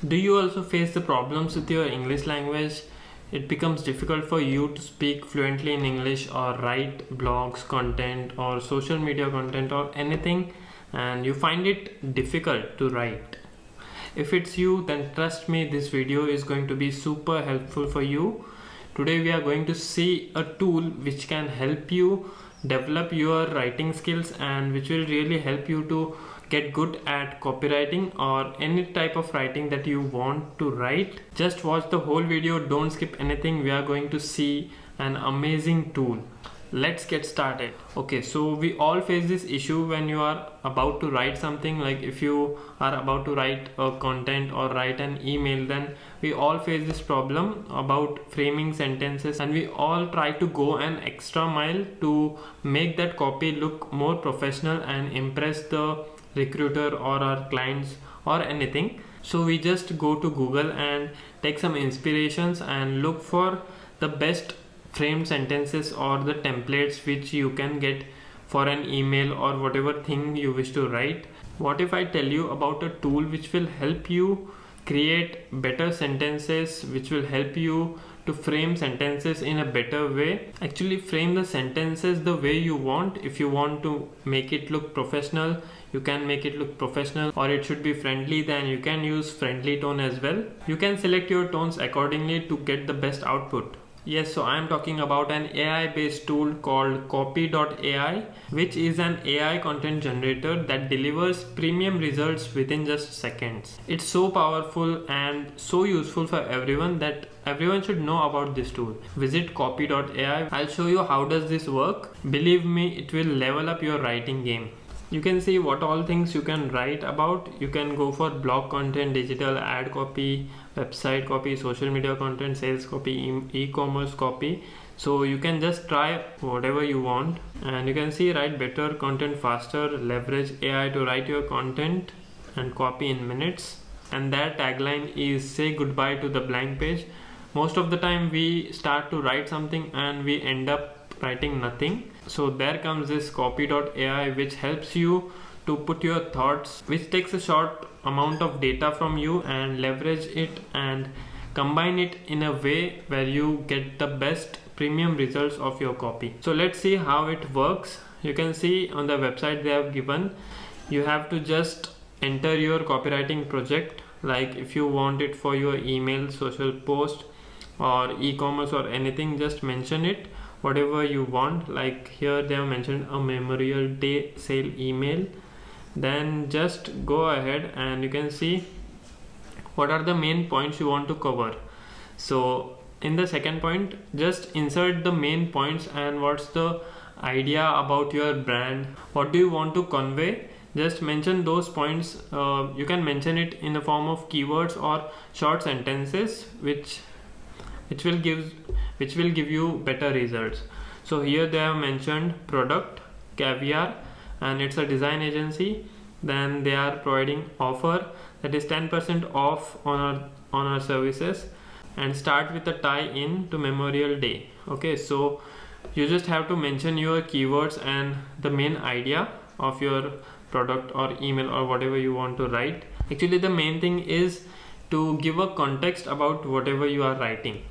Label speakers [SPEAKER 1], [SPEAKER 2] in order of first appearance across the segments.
[SPEAKER 1] Do you also face the problems with your English language? It becomes difficult for you to speak fluently in English or write blogs, content, or social media content, or anything, and you find it difficult to write. If it's you, then trust me, this video is going to be super helpful for you. Today we are going to see a tool which can help you develop your writing skills and which will really help you to get good at copywriting or any type of writing that you want to write. Just watch the whole video, don't skip anything. We are going to see an amazing tool. Let's get started. Okay, so we all face this issue when you are about to write something. Like if you are about to write a content or write an email, then we all face this problem about framing sentences, and we all try to go an extra mile to make that copy look more professional and impress the recruiter or our clients or anything. So we just go to Google and take some inspirations and look for the best framed sentences or the templates which you can get for an email or whatever thing you wish to write. What if I tell you about a tool which will help you create better sentences, which will help you to frame sentences in a better way? Actually frame the sentences the way you want. If you want to make it look professional, you can make it look professional, or it should be friendly, then you can use friendly tone as well. You can select your tones accordingly to get the best output. Yes, so I am talking about an AI based tool called Copy.ai, which is an AI content generator that delivers premium results within just seconds. It's so powerful and so useful for everyone that everyone should know about this tool. Visit Copy.ai. I'll show you how does this work. Believe me, it will level up your writing game. You can see what all things you can write about. You can go for blog content, digital ad copy, website copy, social media content, sales copy, e-commerce copy. So you can just try whatever you want, and you can see write better content faster, leverage AI to write your content and copy in minutes. And that tagline is say goodbye to the blank page. Most of the time we start to write something and we end up writing nothing. So there comes this Copy.ai, which helps you to put your thoughts, which takes a short amount of data from you and leverage it and combine it in a way where you get the best premium results of your copy. So let's see how it works. You can see on the website they have given, you have to just enter your copywriting project, like if you want it for your email, social post, or e-commerce or anything, just mention it whatever you want. Like here they have mentioned a Memorial Day sale email. Then just go ahead and you can see what are the main points you want to cover. So in the second point, just insert the main points and what's the idea about your brand, what do you want to convey. Just mention those points. You can mention it in the form of keywords or short sentences which will give you better results. So here they have mentioned product Caviar, and it's a design agency. Then they are providing offer, that is 10% off on our services, and start with a tie in to Memorial Day. Okay, so you just have to mention your keywords and the main idea of your product or email or whatever you want to write. Actually the main thing is to give a context about whatever you are writing.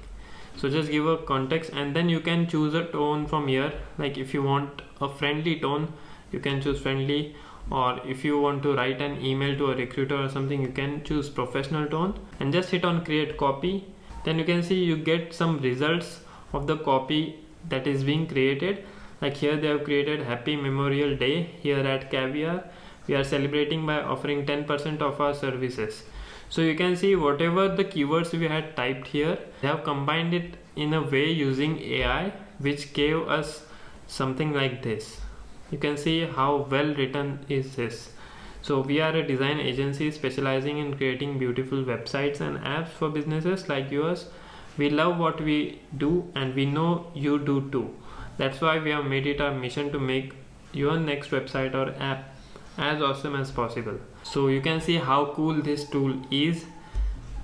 [SPEAKER 1] So just give a context and then you can choose a tone from here. Like if you want a friendly tone, you can choose friendly, or if you want to write an email to a recruiter or something, you can choose professional tone and just hit on create copy. Then you can see you get some results of the copy that is being created. Like here they have created Happy Memorial Day. Here at Caviar we are celebrating by offering 10% of our services. So you can see whatever the keywords we had typed here, they have combined it in a way using AI, which gave us something like this. You can see how well written is this. So we are a design agency specializing in creating beautiful websites and apps for businesses like yours. We love what we do and we know you do too. That's why we have made it our mission to make your next website or app as awesome as possible. So you can see how cool this tool is.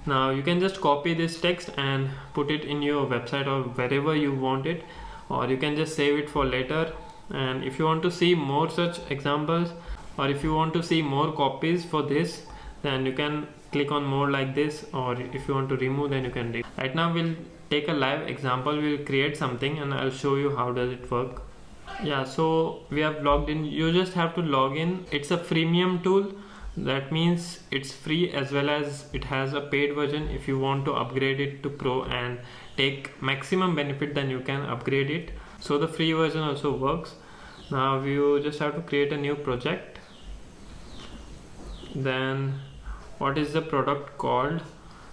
[SPEAKER 1] Now you can just copy this text and put it in your website or wherever you want it, or you can just save it for later. And if you want to see more such examples, or if you want to see more copies for this, then you can click on more like this, or if you want to remove, then you can remove. Right now we'll take a live example. We'll create something and I'll show you how does it work. Yeah, so we have logged in. You just have to log in. It's a freemium tool. That means it's free, as well as it has a paid version. If you want to upgrade it to pro and take maximum benefit, then you can upgrade it. So the free version also works. Now you just have to create a new project. Then what is the product called?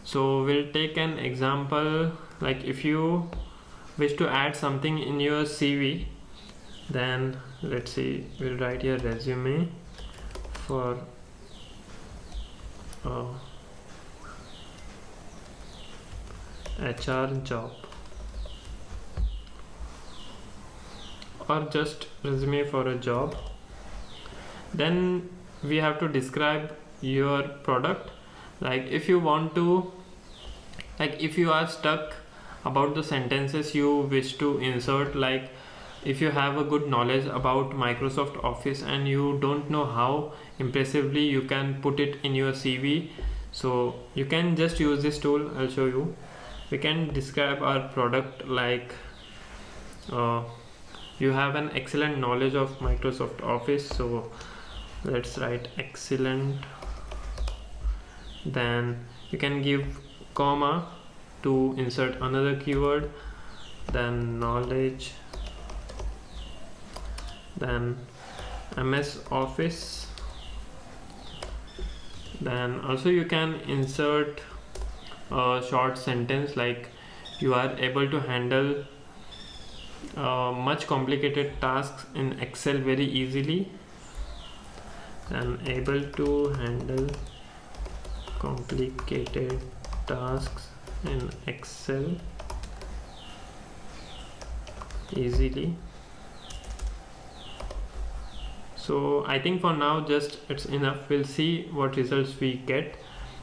[SPEAKER 1] So we'll take an example, like if you wish to add something in your CV, then let's see, we'll write here resume for HR job, or just resume for a job. Then we have to describe your product. Like if you want to, like if you are stuck about the sentences you wish to insert, like if you have a good knowledge about Microsoft Office and you don't know how impressively you can put it in your CV, so you can just use this tool. I'll show you. We can describe our product like you have an excellent knowledge of Microsoft Office, so let's write excellent. Then you can give comma to insert another keyword, then knowledge, then MS Office. Then also you can insert a short sentence like you are able to handle much complicated tasks in Excel very easily, and able to handle complicated tasks in Excel easily. So I think for now just it's enough. We'll see what results we get.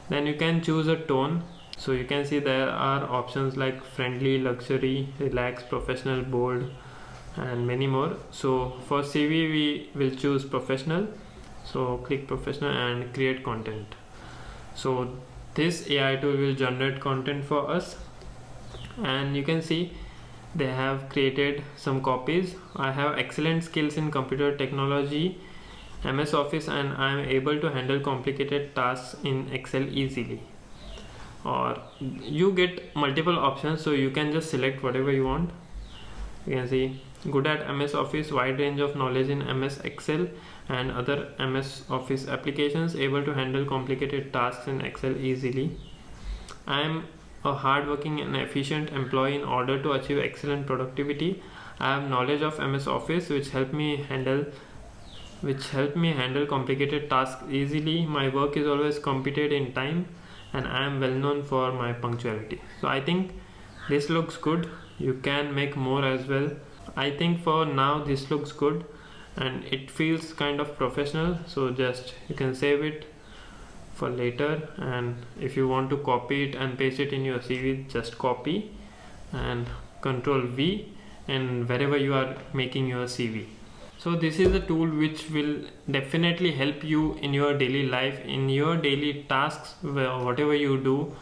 [SPEAKER 1] Then you can choose a tone. So you can see there are options like friendly, luxury, relaxed, professional, bold, and many more. So for CV we will choose professional. So click professional and create content. So this AI tool will generate content for us, and you can see they have created some copies. I have excellent skills in computer technology, MS Office, and I am able to handle complicated tasks in Excel easily. Or you get multiple options, so you can just select whatever you want. You can see good at MS Office, wide range of knowledge in MS Excel and other MS Office applications, able to handle complicated tasks in Excel easily. I am a hardworking and efficient employee. In order to achieve excellent productivity, I have knowledge of MS Office, which help me handle complicated tasks easily. My work is always completed in time, and I am well known for my punctuality. So I think this looks good. You can make more as well. I think for now this looks good and it feels kind of professional, so just you can save it for later, and if you want to copy it and paste it in your CV, just copy and Control V and wherever you are making your CV. So this is a tool which will definitely help you in your daily life, in your daily tasks, whatever you do.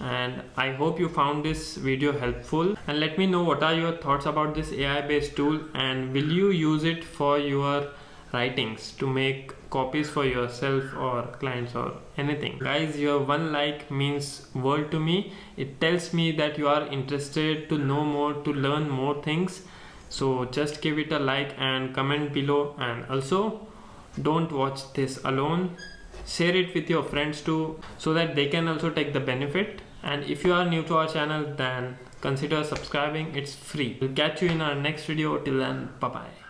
[SPEAKER 1] And I hope you found this video helpful, and let me know what are your thoughts about this AI based tool, and will you use it for your writings to make copies for yourself or clients or anything. Guys, your one like means world to me. It tells me that you are interested to know more, to learn more things. So just give it a like and comment below, and also don't watch this alone. Share it with your friends too, so that they can also take the benefit. And if you are new to our channel, then consider subscribing. It's free. We'll catch you in our next video. Till then, bye bye.